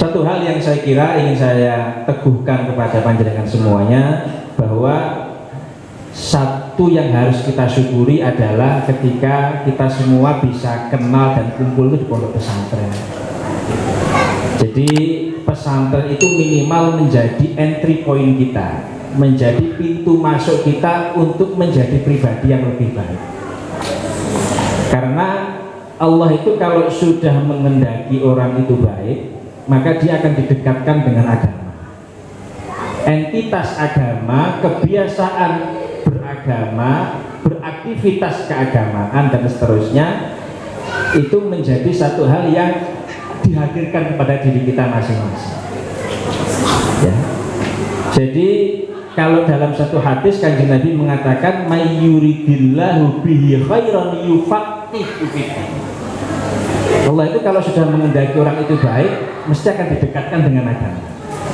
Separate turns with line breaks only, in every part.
Satu hal yang saya kira ingin saya teguhkan kepada panjenengan semuanya, bahwa satu yang harus kita syukuri adalah ketika kita semua bisa kenal dan kumpul itu di pondok pesantren. Jadi pesantren itu minimal menjadi entry point kita, menjadi pintu masuk kita untuk menjadi pribadi yang lebih baik. Karena Allah itu kalau sudah mengendaki orang itu baik, maka dia akan didekatkan dengan agama. Entitas agama, kebiasaan beragama, beraktivitas keagamaan dan seterusnya, itu menjadi satu hal yang dihadirkan kepada diri kita masing-masing. Ya. Jadi kalau dalam satu hadis Kanjeng Nabi mengatakan may yuridillahu bihi khairan yufaqihu fiddin. Allah itu kalau sudah mengendaki orang itu baik, mesti akan didekatkan dengan agama.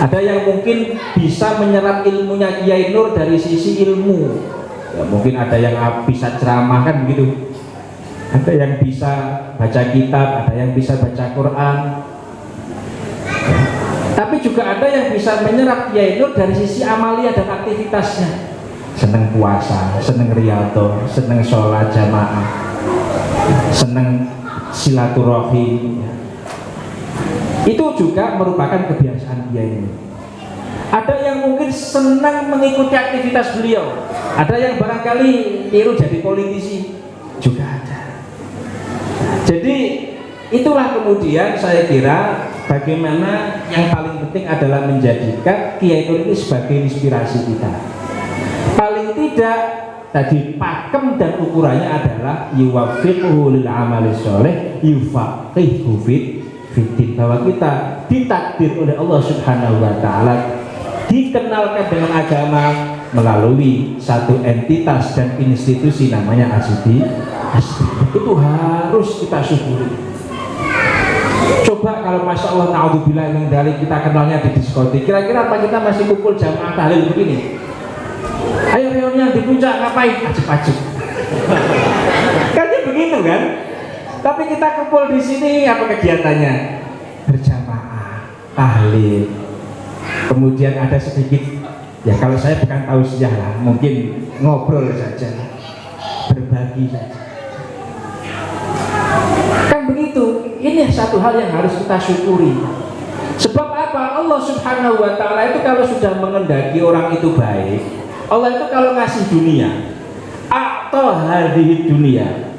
Ada yang mungkin bisa menyerap ilmunya Kiai Nur dari sisi ilmu, ya, mungkin ada yang bisa ceramah kan begitu, ada yang bisa baca kitab, ada yang bisa baca Quran, ya. Tapi juga ada yang bisa menyerap Kiai Nur dari sisi amalia dan aktivitasnya, seneng puasa, seneng riyadhah, seneng sholat jamaah, seneng silaturahim, ya. Itu juga merupakan kebiasaan dia ini. Ada yang mungkin senang mengikuti aktivitas beliau, ada yang barangkali tiru jadi politisi, juga ada. Jadi itulah kemudian saya kira bagaimana yang paling penting adalah menjadikan Kiai Nur ini sebagai inspirasi kita. Paling tidak tadi pakem dan ukurannya adalah yuwaffiquhu lil amali sholih yufaqihu fiddin, bahwa kita ditakdir oleh Allah Subhanahu wa taala dikenalkan dengan agama melalui satu entitas dan institusi namanya Asidi. Itu harus kita syukuri. Coba kalau masya Allah naudzubillah min dzalik kita kenalnya di diskotik, kira-kira apa kita masih kumpul jamaah tahlil begini? Ayo reuni yang di puncak ngapain? Ajib-ajib. Kayaknya begitu kan? Tapi kita kumpul di sini apa kegiatannya? Berjamaah, tahlil. Kemudian ada sedikit, ya kalau saya bukan tausiah lah, mungkin ngobrol saja, berbagi saja. Kan begitu. Ini satu hal yang harus kita syukuri. Sebab apa? Allah Subhanahu wa taala itu kalau sudah mengendaki orang itu baik, Allah itu kalau ngasih dunia, atau hadhihi dunia,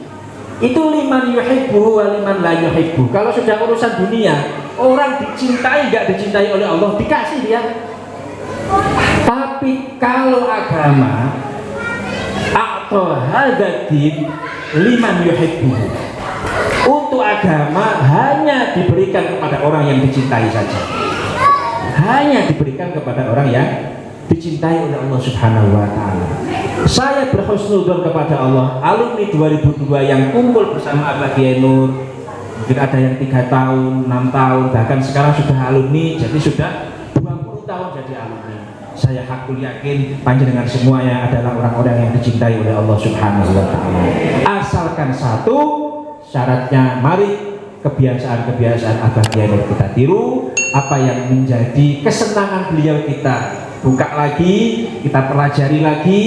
itu liman yuhibbu wa liman la yuhibbu. Kalau sudah urusan dunia, orang dicintai nggak dicintai oleh Allah, dikasih dia. Tapi kalau agama, atau hadadin liman yuhibbu, untuk agama hanya diberikan kepada orang yang dicintai saja, hanya diberikan kepada orang yang dicintai oleh Allah Subhanahu wa taala. Saya berhusnudzon kepada Allah, alumni 2002 yang kumpul bersama Abah Kiai Nur, mungkin ada yang 3 tahun, 6 tahun, bahkan sekarang sudah alumni, jadi sudah 20 tahun jadi alumni. Saya hakul yakin panjenengan semuanya adalah orang-orang yang dicintai oleh Allah Subhanahu wa taala. Asalkan satu syaratnya, mari kebiasaan-kebiasaan Abah Kiai Nur kita tiru, apa yang menjadi kesenangan beliau kita buka lagi, kita pelajari lagi,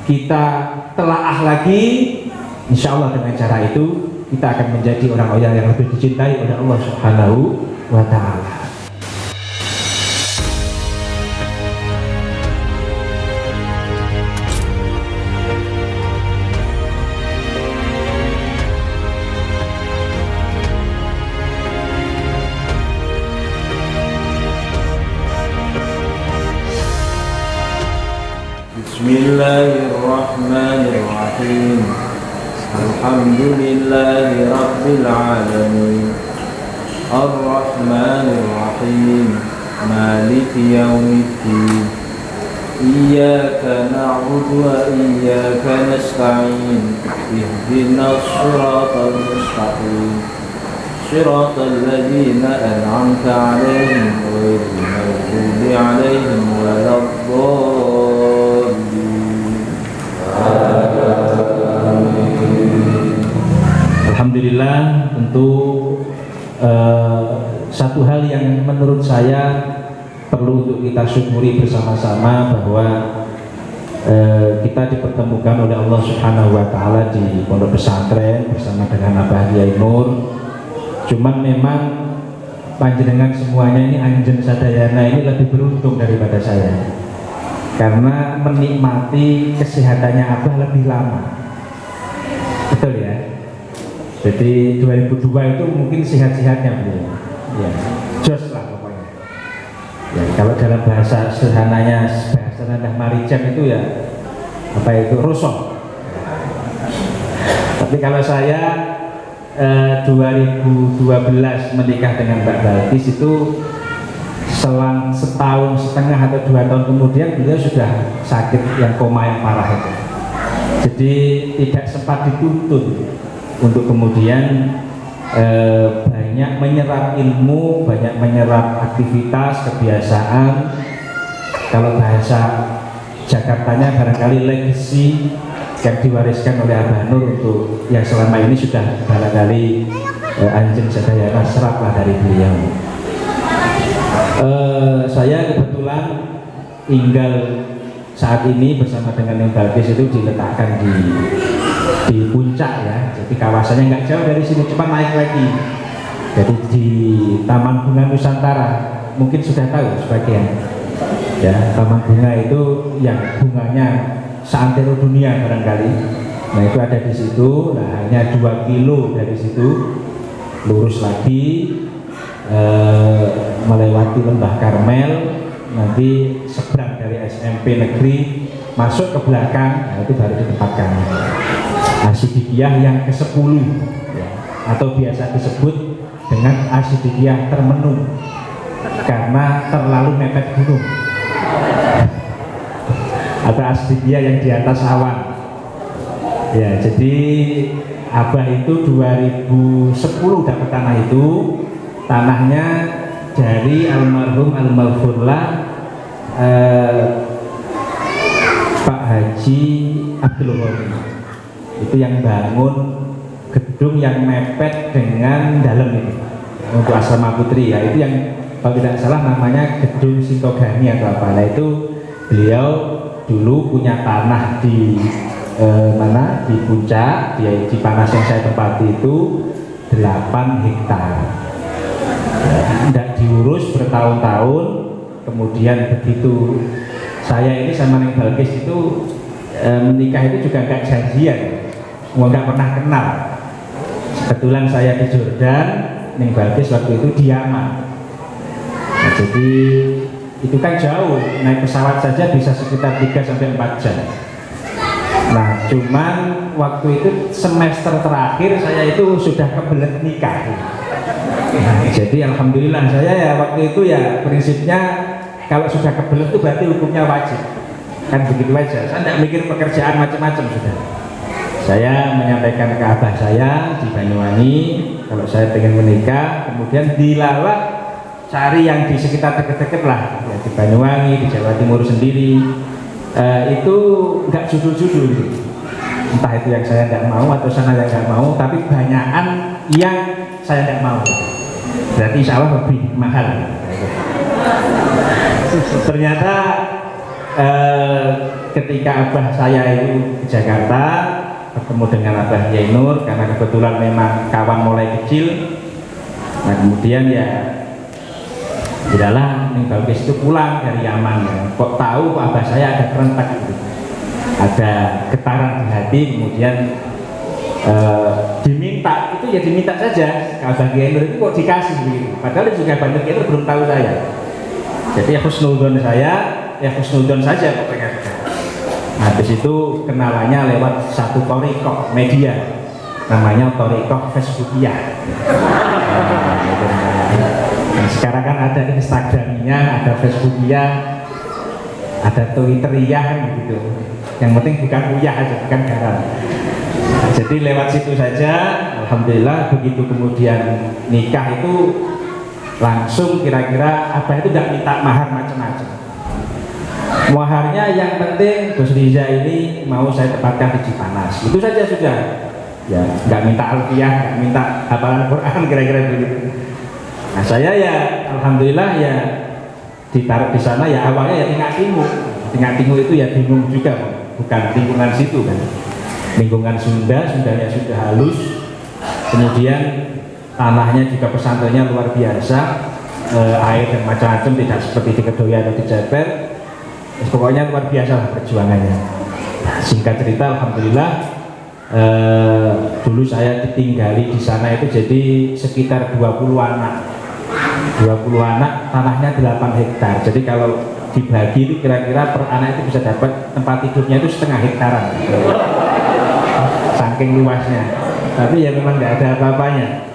kita telaah lagi. Insya Allah dengan cara itu kita akan menjadi orang-orang yang lebih dicintai oleh Allah Subhanahu wa taala.
Bismillahirrahmanirrahim. Alhamdulillahi rabbil alamin. Ar-Rahmanir-Rahim. Maliki yaumiddin. Iyyaka na'budu wa iyyaka nasta'in. Ihdinas siratal mustaqim. Siratal ladzina an'amta 'alaihim ghairil maghdubi 'alaihim waladdallin.
Alhamdulillah, tentu satu hal yang menurut saya perlu untuk kita syukuri bersama-sama bahwa kita dipertemukan oleh Allah Subhanahu wa Ta'ala di pondok pesantren bersama dengan Abah Kiai Nur. Cuman memang panjenengan semuanya ini Anjen Sadayana ini lebih beruntung daripada saya, karena menikmati kesehatannya Abah lebih lama. Betul ya? Jadi 2002 itu mungkin sehat-sehatnya beliau. Ya, jos lah pokoknya. Ya, kalau dalam bahasa sederhananya, bahasa rendah Marijan itu ya apa itu, rosok. Tapi kalau saya 2012 menikah dengan Mbak Balkis itu selang setahun setengah atau 2 tahun kemudian beliau sudah sakit yang koma yang parah itu. Jadi tidak sempat dituntun untuk kemudian banyak menyerap ilmu, banyak menyerap aktivitas, kebiasaan. Kalau bahasa Jakartanya barangkali legacy yang diwariskan oleh Abah Nur untuk yang selama ini sudah barangkali Anjen Sadayana serap lah dari beliau. Saya kebetulan tinggal saat ini bersama dengan yang Balkis itu diletakkan di puncak ya, jadi kawasannya nggak jauh dari sini, cuma naik lagi. Jadi di Taman Bunga Nusantara, mungkin sudah tahu sebagian ya, taman bunga itu yang bunganya seantero dunia barangkali. Nah itu ada di situ. Nah hanya 2 kilo dari situ lurus lagi melewati Lembah Karmel, nanti seberang dari SMP Negeri, masuk ke belakang, nah itu baru di tempat kami Asidikiyah yang ke-10 ya, atau biasa disebut dengan Asidikiyah termenung karena terlalu mepet gunung, atau Asidikiyah yang di atas awan ya. Jadi Abah itu 2010 dapat tanah itu, tanahnya dari almarhum almarhumlah Pak Haji Abdul Ghani, itu yang bangun gedung yang mepet dengan dalam ini untuk asrama putri ya. Itu yang kalau tidak salah namanya gedung Sintogani atau apa. Nah itu beliau dulu punya tanah di mana, di puncak di Panas yang saya tempati itu 8 hektar. Tidak diurus bertahun-tahun. Kemudian begitu saya ini sama Neng Balkis itu menikah itu juga nggak janjian, nggak pernah kenal. Kebetulan saya di Jordan, Neng Balkis waktu itu di Yaman. Nah, jadi itu kan jauh, naik pesawat saja bisa sekitar 3-4 jam. Nah cuman waktu itu semester terakhir saya itu sudah kebelet nikah. Nah, jadi alhamdulillah saya ya waktu itu ya prinsipnya kalau sudah kebelet itu berarti hukumnya wajib, kan begitu aja. Saya tidak mikir pekerjaan macam-macam sudah. Saya menyampaikan ke abah saya di Banyuwangi kalau saya pengen menikah, kemudian dilalah cari yang di sekitar deket-deket lah ya, di Banyuwangi, di Jawa Timur sendiri. Itu nggak judul-judul gitu. Entah itu yang saya tidak mau atau sana yang nggak mau, tapi banyakan yang saya tidak mau. Berarti insya Allah lebih mahal. Ternyata ketika abah saya itu di Jakarta bertemu dengan Abah Kiai Nur, karena kebetulan memang kawan mulai kecil. Nah kemudian ya tidaklah Neng Balkis itu pulang dari Yaman ya. Kok tahu abah saya ada kerentak gitu, ada getaran di hati, kemudian diminta, itu ya diminta saja. Kalau Abah Kiai Nur itu kok dikasih begitu, padahal juga banyak itu belum tahu saya. Jadi ya husnudon saya, ya husnudon saja pokoknya. Nah, habis itu kenalannya lewat satu torikoh media, namanya torikoh Facebookia. Nah, sekarang kan ada Instagramnya, ada Facebookia, ada Twitteria kan begitu. Yang penting bukan uyah aja, bukan garam. Jadi lewat situ saja, alhamdulillah. Begitu kemudian nikah itu langsung kira-kira apa itu tidak minta mahar macam-macam. Maharnya yang penting Gus Riza ini mau saya tempatkan di Cipanas, itu saja sudah. Ya, nggak minta alfiah, nggak minta hafalan Quran, kira-kira begitu. Nah saya ya alhamdulillah ya ditaruh di sana ya awalnya ya tinggal itu ya bingung juga, bukan lingkungan situ kan, lingkungan Sundanya sudah halus, kemudian tanahnya juga pesantrennya luar biasa, air dan macam-macam tidak seperti di Kedoya atau di Jeper. Pokoknya luar biasa lah perjuangannya. Singkat cerita alhamdulillah dulu saya ditinggali di sana itu jadi sekitar 20 anak, tanahnya 8 hektar. Jadi kalau dibagi itu kira-kira per anak itu bisa dapat tempat tidurnya itu setengah hektaran saking luasnya. Tapi ya memang nggak ada apa-apanya.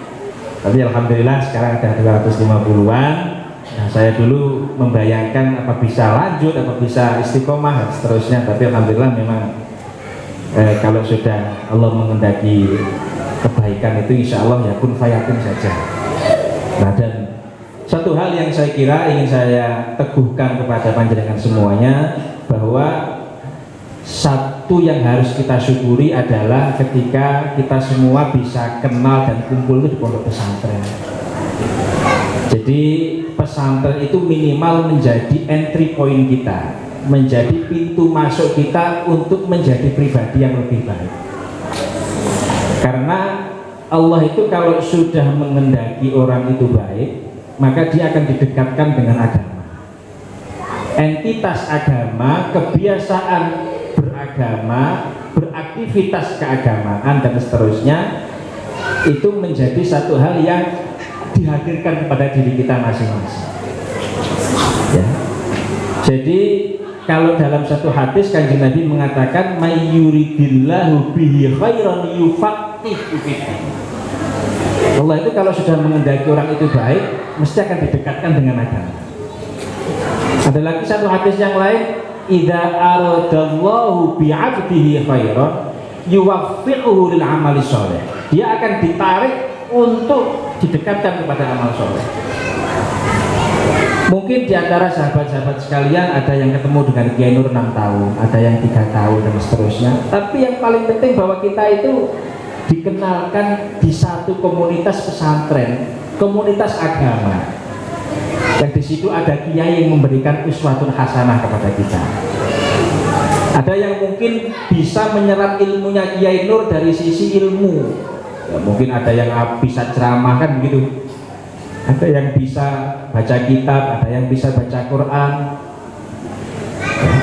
Tapi alhamdulillah sekarang ada 250-an. Nah, saya dulu membayangkan apa bisa lanjut, apa bisa istiqomah dan seterusnya. Tapi alhamdulillah memang kalau sudah Allah mengendaki kebaikan itu insya Allah ya kun fayakun saja. Nah, dan satu hal yang saya kira ingin saya teguhkan kepada panjenengan semuanya, bahwa satu yang harus kita syukuri adalah ketika kita semua bisa kenal dan kumpul itu di pondok pesantren. Jadi pesantren itu minimal menjadi entry point kita, menjadi pintu masuk kita untuk menjadi pribadi yang lebih baik. Karena Allah itu kalau sudah mengendaki orang itu baik, maka dia akan didekatkan dengan agama. Entitas agama, kebiasaan beragama, beraktivitas keagamaan dan seterusnya itu menjadi satu hal yang dihadirkan kepada diri kita masing-masing. Ya. Jadi kalau dalam satu hadis Kanjeng Nabi mengatakan mayyuridillahu bihi khairan yufaqihu fiddin. Allah itu kalau sudah mengendaki orang itu baik, mesti akan didekatkan dengan agama. Ada lagi satu hadis yang lain, idza aradallahu bi'abdihi khairan yuwaffiquhu lil amali shalih. Dia akan ditarik untuk didekatkan kepada amal soleh. Mungkin di antara sahabat-sahabat sekalian ada yang ketemu dengan Kiai Nur 6 tahun, ada yang 3 tahun dan seterusnya. Tapi yang paling penting bahwa kita itu dikenalkan di satu komunitas pesantren, komunitas agama. Yang di situ ada kiai yang memberikan uswatun hasanah kepada kita. Ada yang mungkin bisa menyerap ilmunya Kiai Nur dari sisi ilmu. Ya, mungkin ada yang bisa ceramah kan begitu. Ada yang bisa baca kitab, ada yang bisa baca Quran. Ya.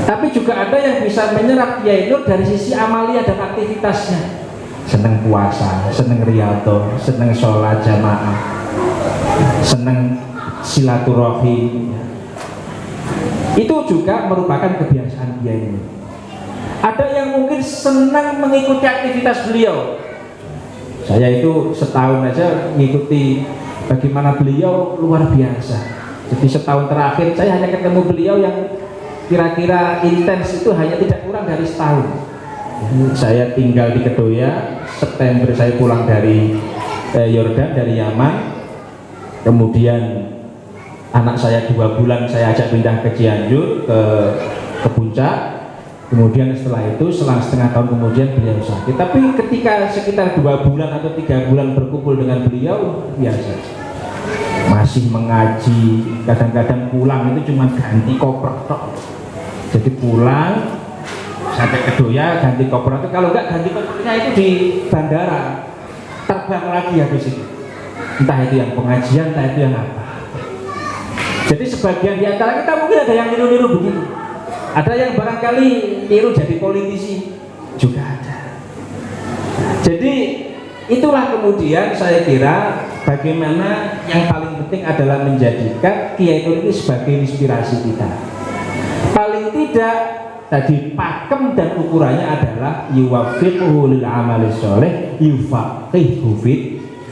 Tapi juga ada yang bisa menyerap Kiai Nur dari sisi amalia dan aktivitasnya. Seneng puasa, seneng riyadhah, seneng sholat jamaah, seneng silaturahim. Itu juga merupakan kebiasaan Kiai Nur. Ada yang mungkin senang mengikuti aktivitas beliau. Saya itu setahun aja mengikuti bagaimana beliau luar biasa. Jadi setahun terakhir saya hanya ketemu beliau yang kira-kira intens itu hanya tidak kurang dari setahun. Saya tinggal di Kedoya, September saya pulang dari Yordan, dari Yaman. Kemudian anak saya 2 bulan saya ajak pindah ke Cianjur, ke Puncak. Kemudian setelah itu selang setengah tahun kemudian beliau sakit. Tapi ketika sekitar 2 bulan atau 3 bulan berkumpul dengan beliau, biasa masih mengaji. Kadang-kadang pulang itu cuma ganti koper tok. Jadi pulang sampai Kedoya ganti koper itu, kalau enggak ganti kopernya itu di bandara, terbang lagi habis itu. Entah itu yang pengajian, entah itu yang apa. Jadi sebagian di antara kita mungkin ada yang niru-niru begitu. Ada yang barangkali niru jadi politisi, juga ada. Jadi itulah kemudian saya kira bagaimana yang paling penting adalah menjadikan Kiai Nur ini sebagai inspirasi kita. Paling tidak tadi pakem dan ukurannya adalah yuwaffiquhu lil amali sholih yufaqihu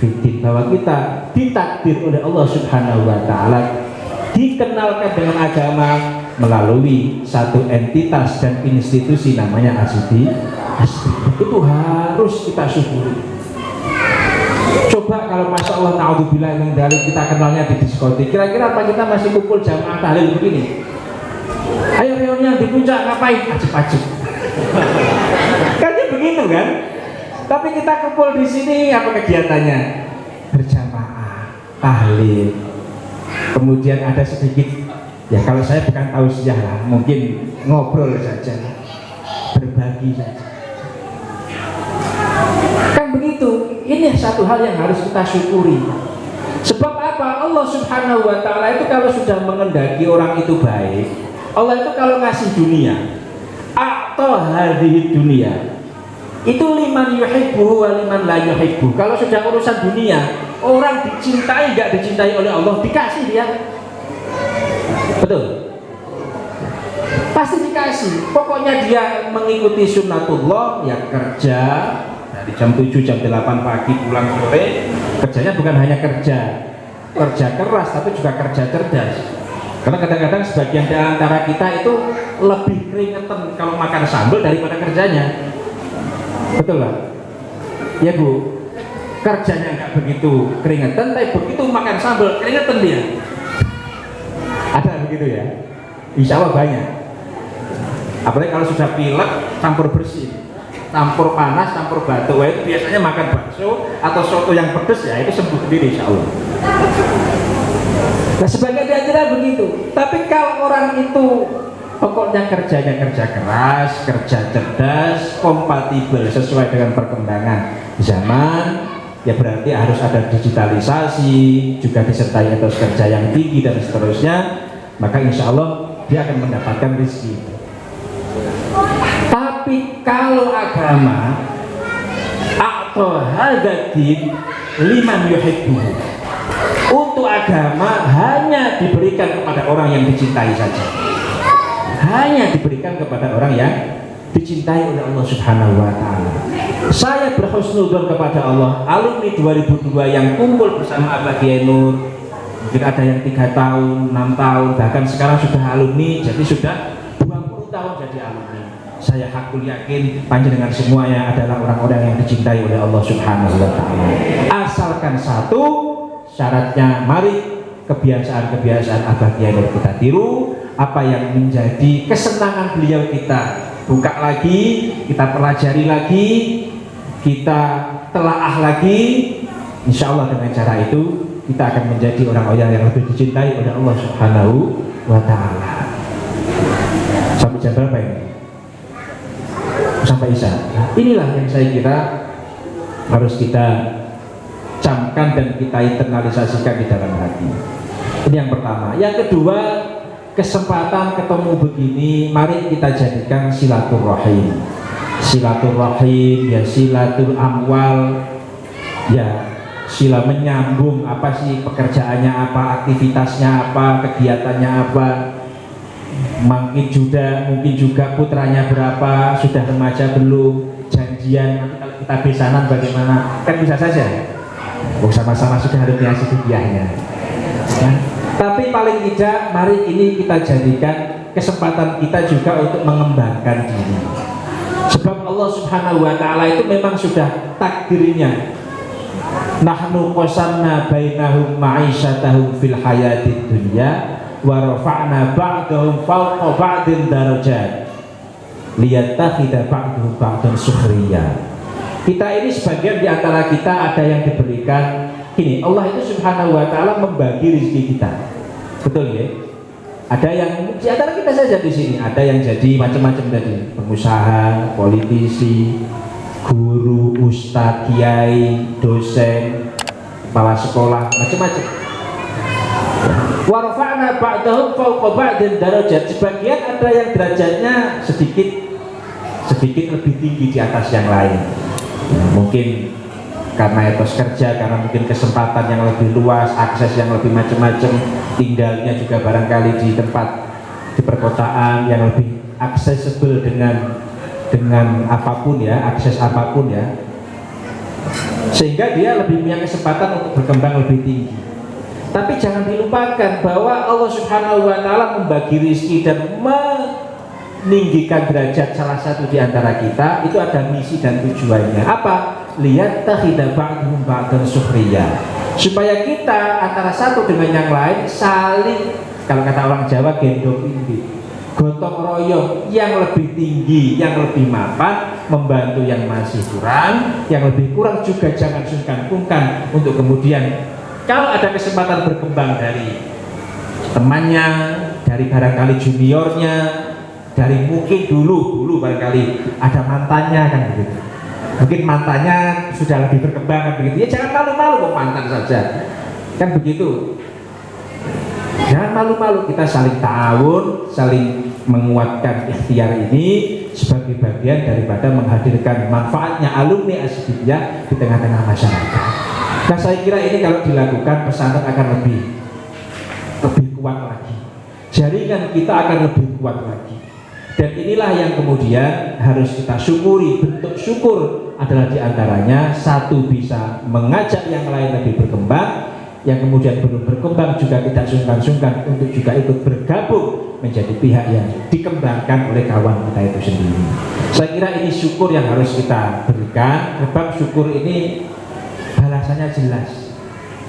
fiddin, bahwa kita ditakdir oleh Allah Subhanahu wa taala dikenalkan dengan agama melalui satu entitas dan institusi namanya Asidi. Itu harus kita syukuri. Coba kalau masya Allah naudzubillah yang dari kita kenalnya di diskotik, kira-kira apa kita masih kumpul jamaah tahlil begini? Ayo reunian di puncak ngapain? Ajib-ajib. Kan begitu kan? Tapi kita kumpul di sini apa kegiatannya? Berjamaah. tahlil, kemudian ada sedikit, ya kalau saya bukan tausiah lah, mungkin ngobrol saja, berbagi saja. Kan begitu, ini satu hal yang harus kita syukuri. Sebab apa? Allah Subhanahu wa ta'ala itu kalau sudah mengendaki orang itu baik, Allah itu kalau ngasih dunia, atau hadhihi dunia, itu liman yuhibbu wa liman la yuhibbu. Kalau sudah urusan dunia, orang dicintai gak dicintai oleh Allah, dikasih dia. Betul? Pasti dikasih. Pokoknya dia mengikuti sunnatullah, ya kerja dari jam 7, jam 8 pagi pulang sore. Kerjanya bukan hanya kerja keras, tapi juga kerja cerdas. Karena kadang-kadang sebagian di antara kita itu lebih keringetan kalau makan sambal daripada kerjanya. Betul lah? Ya Bu, kerjanya nggak begitu keringetan, tapi begitu makan sambal keringetan dia. Ada begitu ya? Insya Allah banyak. Apalagi kalau sudah pilek, campur bersih, campur panas, campur batuk. Wah, itu biasanya makan bakso atau soto yang pedas, ya itu sembuh sendiri insya Allah. Nah sebagai diantara begitu. Tapi kalau orang itu pokoknya kerjanya kerja keras, kerja cerdas, kompatibel sesuai dengan perkembangan zaman, ya berarti harus ada digitalisasi, juga disertai etos kerja yang tinggi dan seterusnya, maka insya Allah dia akan mendapatkan rezeki. Tapi kalau agama atau hadadin liman yuhibbu, untuk agama hanya diberikan kepada orang yang dicintai saja, hanya diberikan kepada orang yang dicintai oleh Allah Subhanahu wa ta'ala. Saya berhusnudzon kepada Allah, alumni 2002 yang kumpul bersama Abah Kiai Nur, mungkin ada yang 3 tahun, 6 tahun, bahkan sekarang sudah alumni, jadi sudah 20 tahun jadi alumni. Saya hakul yakin panjenengan semuanya adalah orang-orang yang dicintai oleh Allah Subhanahu wa ta'ala. Asalkan satu syaratnya, mari kebiasaan-kebiasaan Abah Kiai Nur kita tiru, apa yang menjadi kesenangan beliau kita buka lagi, kita pelajari lagi, kita telaah lagi. Insya Allah dengan cara itu kita akan menjadi orang-orang yang lebih dicintai oleh Allah Subhanahu wa ta'ala. Sampai jam berapa ini? Sampai Isya. Inilah yang saya kira harus kita camkan dan kita internalisasikan di dalam hati. Ini yang pertama. Yang kedua, kesempatan ketemu begini, mari kita jadikan silaturahim. Silaturahim, ya silatul amwal, ya sila menyambung, apa sih pekerjaannya apa, aktivitasnya apa, kegiatannya apa. Mungkin juga putranya berapa, sudah remaja belum, janjian nanti kalau kita besanan bagaimana, kan bisa saja. Sama-sama sudah ada biasa rupiahnya. Nah, tapi paling tidak mari ini kita jadikan kesempatan kita juga untuk mengembangkan diri. Sebab Allah Subhanahu wa ta'ala itu memang sudah takdirnya. Nahnu qasamna bainahum ma'isyatahum fil hayatid dunya wa rafa'na ba'dahum fawqa ba'din darajat liyattakhidha ba'duhum ba'dan sukhriya. Kita ini sebagian di antara kita ada yang diberikan ini, Allah itu Subhanahu wa ta'ala membagi rezeki kita. Betul ya? Ada yang di antara kita saja di sini, ada yang jadi macam-macam tadi, pengusaha, politisi, guru, ustadz, kiai, dosen, kepala sekolah, macam-macam. Wa rafa'na ba'dahum fawqa ba'din darajat. Sebagian ada yang derajatnya sedikit lebih tinggi di atas yang lain. Mungkin karena etos kerja, karena mungkin kesempatan yang lebih luas, akses yang lebih macam-macam, tinggalnya juga barangkali di tempat di perkotaan yang lebih aksesibel dengan apapun ya, akses apapun ya, sehingga dia lebih punya kesempatan untuk berkembang lebih tinggi. Tapi jangan dilupakan bahwa Allah Subhanahu wa ta'ala membagi rezeki dan meninggikan derajat salah satu di antara kita, itu ada misi dan tujuannya. Apa? Liyattakhidha ba'duhum ba'dan sukhriya, supaya kita antara satu dengan yang lain saling, kalau kata orang Jawa, gendong tinggi, gotong royong, yang lebih tinggi, yang lebih mapan membantu yang masih kurang, yang lebih kurang juga jangan sungkan-sungkan untuk kemudian Kalau ada kesempatan berkembang dari temannya, dari barangkali juniornya, dari mungkin dulu barangkali ada mantannya kan begitu. Mungkin mantannya sudah lebih berkembang kan begitu. Ya jangan malu-malu kok mantan saja. Kan begitu. Jangan malu-malu, kita saling ta'awun, saling menguatkan ikhtiar ini sebagai bagian daripada menghadirkan manfaatnya alumni Asyidiyah di tengah-tengah masyarakat. Nah saya kira ini kalau dilakukan pesantren akan lebih kuat lagi, jaringan kita akan lebih kuat lagi. Dan inilah yang kemudian harus kita syukuri. Bentuk syukur adalah diantaranya satu, bisa mengajak yang lain lebih berkembang, yang kemudian belum berkembang juga tidak sungkan-sungkan untuk juga ikut bergabung menjadi pihak yang dikembangkan oleh kawan kita itu sendiri. Saya kira ini syukur yang harus kita berikan. Sebab syukur ini balasannya jelas.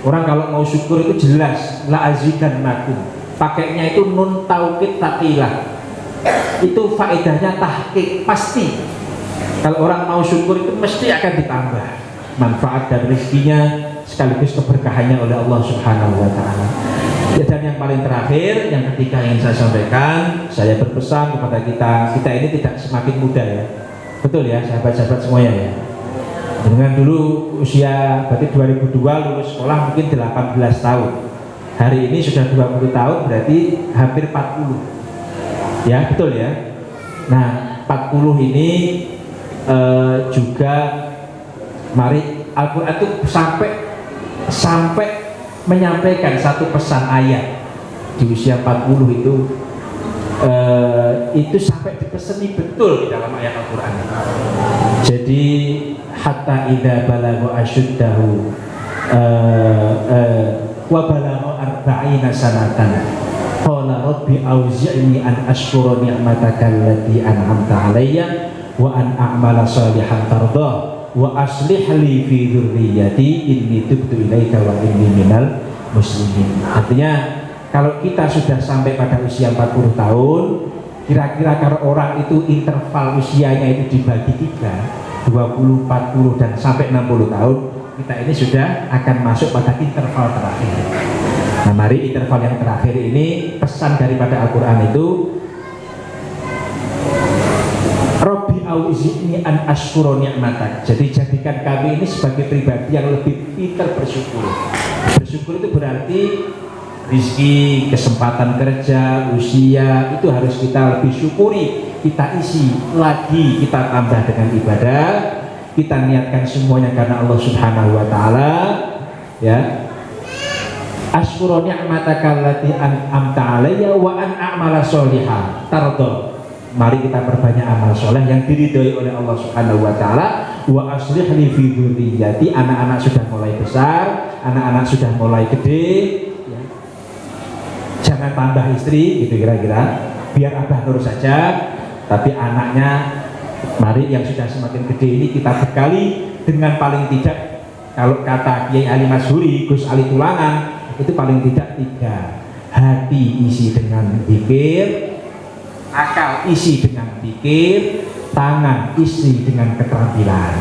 Orang kalau mau syukur itu jelas, la azidannakum. Pakainya itu nun taukid taqilah. Itu faedahnya tahqiq, pasti. Kalau orang mau syukur itu mesti akan ditambah manfaat dan rezekinya sekaligus keberkahannya oleh Allah Subhanahu wa taala. Ya, dan yang paling terakhir, yang ketiga ingin saya sampaikan, saya berpesan kepada kita ini tidak semakin muda ya. Betul ya, sahabat-sahabat semuanya ya. Dengan dulu usia berarti 2002 lulus sekolah mungkin 18 tahun. Hari ini sudah 20 tahun berarti hampir 40. Ya, betul ya. Nah, 40 ini juga mari Al-Qur'an itu sampai menyampaikan satu pesan ayat di usia 40 itu sampai dipeseni betul di dalam ayat Al-Qur'an. Jadi hatta idza balagha asyuddahu wa balagha arba'ina sanatan qala rabbi auzi'ni an ashkura ni'mataka allati an'amta 'alayya wa an a'mala shalihan tardah wa aslih li fi dzurriyyati inni tubtu ilaika wa inni minal muslimin. Artinya kalau kita sudah sampai pada usia 40 tahun, kira-kira kalau orang itu interval usianya itu dibagi 3, 20, 40 dan sampai 60 tahun, kita ini sudah akan masuk pada interval terakhir. Nah, mari interval yang terakhir ini pesan daripada Al-Qur'an itu Rabbi auzi'ni an ashkura ni'matak. Jadi jadikan kami ini sebagai pribadi yang lebih pintar bersyukur. Bersyukur itu berarti rezeki, kesempatan kerja, usia itu harus kita lebih syukuri, kita isi lagi, kita tambah dengan ibadah, kita niatkan semuanya karena Allah Subhanahu wa taala ya. Ashkura ni'mataka allati an'amta 'alayya wa an a'mala sholihan tarda. Mari kita perbanyak amal soleh yang diridhoi oleh Allah Subhanahu wa taala. Wa aslih li fi dzurriyyati, anak-anak sudah mulai besar, anak-anak sudah mulai gede ya. Jangan tambah istri gitu kira-kira, biar Abah Nur saja, tapi anaknya mari yang sudah semakin gede ini kita bekali dengan paling tidak, kalau kata Kiai Ali Masyhuri, Gus Ali Tulangan, itu paling tidak 3. Hati isi dengan zikir, akal isi dengan pikir, tangan isi dengan keterampilan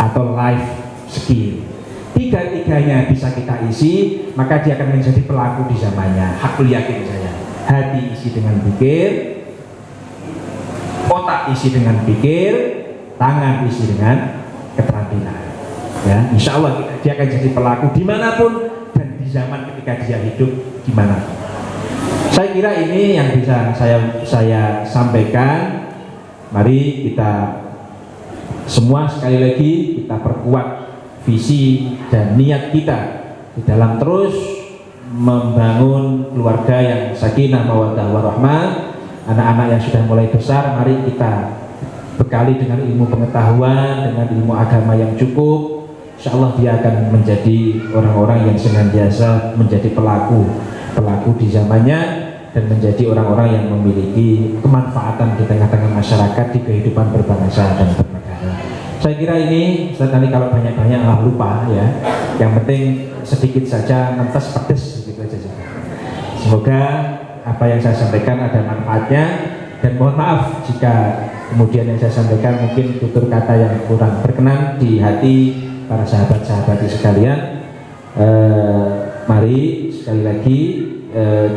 atau life skill. 3-tiganya bisa kita isi, maka dia akan menjadi pelaku di zamannya. Hakul yakin saya. Hati isi dengan pikir, otak isi dengan pikir, tangan isi dengan keterampilan. Ya, insya Allah dia akan jadi pelaku dimanapun dan di zaman ketika dia hidup dimanapun. Saya kira ini yang bisa saya sampaikan. Mari kita semua sekali lagi kita perkuat visi dan niat kita di dalam terus membangun keluarga yang sakinah mawaddah warahmah. Anak-anak yang sudah mulai besar, mari kita bekali dengan ilmu pengetahuan, dengan ilmu agama yang cukup. Insya Allah dia akan menjadi orang-orang yang senantiasa menjadi pelaku di zamannya dan menjadi orang-orang yang memiliki kemanfaatan di tengah-tengah masyarakat, di kehidupan berbangsa dan bernegara. Saya kira ini nanti kalau banyak-banyak lupa ya. Yang penting sedikit saja, nentes pedes gitu aja. Semoga apa yang saya sampaikan ada manfaatnya, dan mohon maaf jika kemudian yang saya sampaikan mungkin tutur kata yang kurang berkenan di hati para sahabat-sahabat sekalian. Mari sekali lagi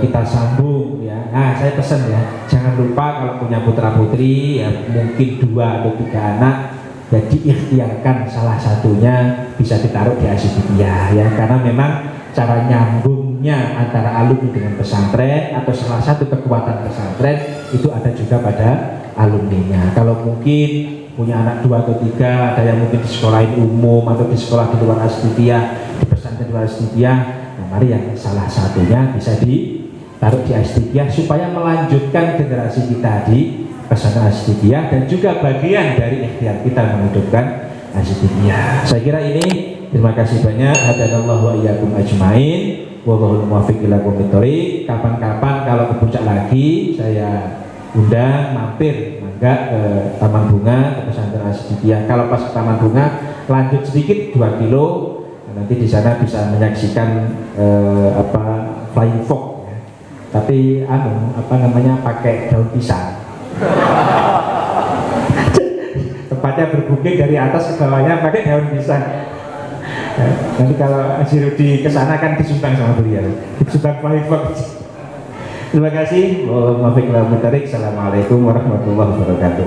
kita sambung ya. Nah, saya pesan ya, jangan lupa kalau punya putra putri ya, mungkin 2 atau 3 anak, ya diikhtiarkan salah satunya bisa ditaruh di Asidikiyah ya, karena memang cara nyambungnya antara alumni dengan pesantren atau salah satu kekuatan pesantren itu ada juga pada alumninya. Kalau mungkin punya anak 2 atau 3, ada yang mungkin di sekolah umum atau di sekolah di luar Asidikiyah, di pesantren di luar Asidikiyah, nah mari yang salah satunya bisa ditaruh di Asidikiyah supaya melanjutkan generasi kita di pesantren Asidikiyah dan juga bagian dari ikhtiar kita menghidupkan Asidikiyah. Saya kira ini, terima kasih banyak. Hadanallahu wa iyyakum ajmain. Wallahul muwaffiq ila aqwamit thoriq. Kapan-kapan kalau ke Puncak lagi saya undang mampir mangga ke Taman Bunga, ke pesantren Asidikiyah. Kalau pas ke Taman Bunga lanjut sedikit 2 kilo, nanti di sana bisa menyaksikan flying fox ya. Tapi pakai daun pisang. Tempatnya berbukit dari atas ke bawahnya pakai daun pisang. Ya, nanti kalau Azirudi ke sana kan disumbang sama beliau, disumbang flying fox. Terima kasih. Assalamualaikum warahmatullahi wabarakatuh.